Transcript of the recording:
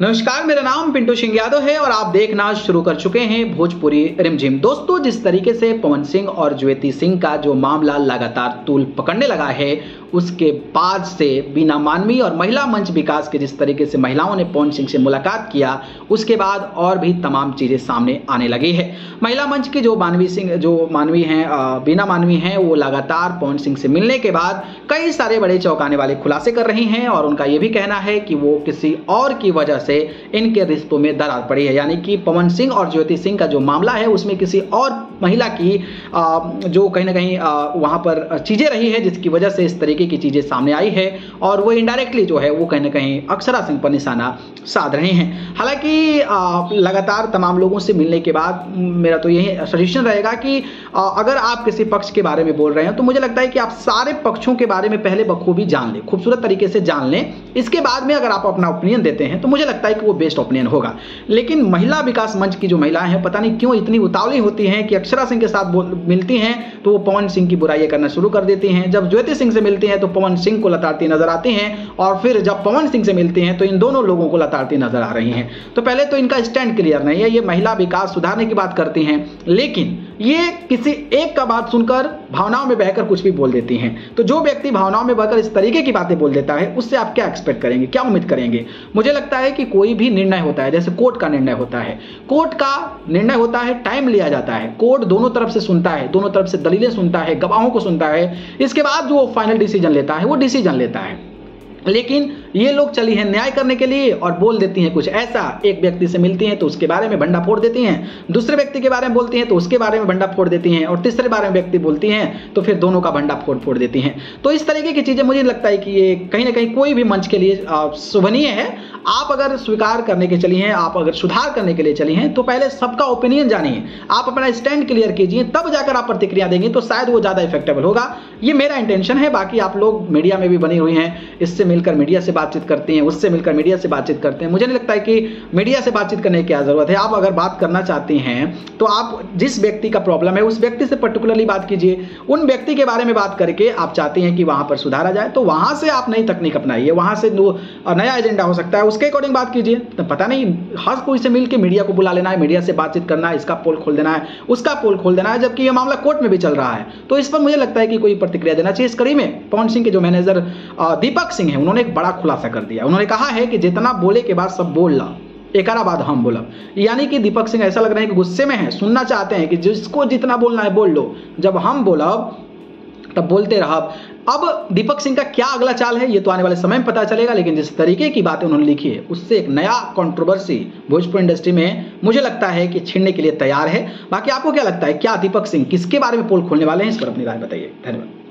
नमस्कार, मेरा नाम पिंटू सिंह यादव है और आप देखना शुरू कर चुके हैं भोजपुरी रिमझिम। दोस्तों, जिस तरीके से पवन सिंह और ज्योति सिंह का जो मामला लगातार तूल पकड़ने लगा है, उसके बाद से बीना मानवी और महिला मंच विकास के जिस तरीके से महिलाओं ने पवन सिंह से मुलाकात किया, उसके बाद और भी तमाम चीजें सामने आने लगी है। महिला मंच की जो मानवी हैं, बीना मानवी हैं, वो लगातार पवन सिंह से मिलने के बाद कई सारे बड़े चौंकाने वाले खुलासे कर रही हैं और उनका यह भी कहना है कि वो किसी और की वजह से इनके रिश्तों में दरार पड़ी है। यानी कि पवन सिंह और ज्योति सिंह का जो मामला है, उसमें किसी और महिला की जो कहीं ना कहीं वहां पर चीजें रही है, जिसकी वजह से इस तरीके की चीजें सामने आई है और वो इनडायरेक्टली जो है वो कहीं ना कहीं अक्षरा सिंह पर निशाना साध रहे हैं। हालांकि लगातार तमाम लोगों से मिलने के बाद मेरा तो यही सजेशन रहेगा कि अगर आप किसी पक्ष के बारे में बोल रहे हैं तो मुझे लगता है कि आप सारे पक्षों के बारे में पहले बखूबी जान लें, खूबसूरत तरीके से जान लें। इसके बाद में अगर आप अपना ओपिनियन देते हैं तो मुझे लगता है कि वो बेस्ट ओपिनियन होगा। लेकिन महिला विकास मंच की जो महिलाएं हैं, पता नहीं क्यों इतनी उतावली होती हैं कि अक्षरा सिंह के साथ मिलती हैं तो वो पवन सिंह की बुराइयां करना शुरू कर देती हैं। जब ज्योति सिंह से मिलती हैं तो पवन सिंह को लताड़ती नजर आती हैं और फिर जब पवन सिंह से मिलती हैं तो इन दोनों लोगों को लताड़ती नजर आ रही हैं। तो पहले तो इनका स्टैंड क्लियर नहीं है। ये महिला विकास सुधारने की बात करती हैं, लेकिन ये किसी एक का बात सुनकर भावनाओं में बहकर कुछ भी बोल देती हैं। तो जो व्यक्ति भावनाओं में बहकर इस तरीके की बातें बोल देता है, उससे आप क्या एक्सपेक्ट करेंगे, क्या उम्मीद करेंगे? मुझे लगता है कि कोई भी निर्णय होता है, जैसे कोर्ट का निर्णय होता है, कोर्ट का निर्णय होता है, टाइम लिया जाता है, कोर्ट दोनों तरफ से सुनता है, दोनों तरफ से दलीलें सुनता है, गवाहों को सुनता है, इसके बाद जो फाइनल डिसीजन लेता है वो डिसीजन लेता है। लेकिन ये लोग चली हैं न्याय करने के लिए और बोल देती हैं कुछ ऐसा। एक व्यक्ति से मिलती हैं तो उसके बारे में भंडा फोड़ देती हैं, दूसरे व्यक्ति के बारे में बोलती हैं तो उसके बारे में भंडा फोड़ देती हैं, और तीसरे बारे में व्यक्ति बोलती हैं तो फिर दोनों का भंडा फोड़ देती हैं। तो इस तरीके की चीजें मुझे लगता है कि ये कहीं ना कहीं कोई भी मंच के लिए शोभनीय है। आप अगर स्वीकार करने के चली हैं, आप अगर सुधार करने के लिए चली हैं, तो पहले सबका ओपिनियन जानिए, आप अपना स्टैंड क्लियर कीजिए, तब जाकर आप प्रतिक्रिया देंगे तो शायद वो ज्यादा इफेक्टेबल होगा। ये मेरा इंटेंशन है। बाकी आप लोग मीडिया में भी बनी हुई हैं, इससे मिलकर मीडिया से बातचीत करती हैं, उससे मिलकर मीडिया से बातचीत करते हैं। मुझे नहीं लगता है कि मीडिया से बातचीत करने की क्या जरूरत है। आप अगर बात करना चाहती हैं तो आप जिस व्यक्ति का प्रॉब्लम है उस व्यक्ति से पर्टिकुलरली बात कीजिए। उन व्यक्ति के बारे में बात करके आप चाहती हैं कि वहां पर सुधारा जाए, तो वहां से आप नई तकनीक अपनाइए, वहां से नया एजेंडा हो सकता है, उसके अकॉर्डिंग बात कीजिए। तो पता नहीं हर कोई से मिलकर मीडिया को बुला लेना है, मीडिया से बातचीत करना है, इसका पोल खोल देना है, उसका पोल खोल देना है, जबकि यह मामला कोर्ट में भी चल रहा है। तो इस पर मुझे लगता है कि कोई प्रतिक्रिया देना चाहिए। इस कड़ी में पवन सिंह के जो मैनेजर दीपक सिंह है, उन्होंने एक बड़ा खुलासा कर दिया। उन्होंने कहा है कि जितना बोले के बाद सब बोल ला, एकारा बाद हम बोला। यानी कि दीपक सिंह ऐसा लग रहा है कि गुस्से में है, सुनना चाहते हैं कि जिसको जितना बोलना है बोल लो, जब हम बोला तब बोलते रहा। अब दीपक सिंह का क्या अगला चाल है ये तो आने वाले समय में पता चलेगा, लेकिन जिस तरीके की बातें उन्होंने लिखी है उससे एक नया कंट्रोवर्सी भोजपुरी इंडस्ट्री में मुझे लगता है कि छीनने के लिए तैयार है। बाकी आपको क्या लगता है, क्या दीपक सिंह किसके बारे में पोल खोलने वाले हैं? इस पर अपनी राय बताइए। धन्यवाद।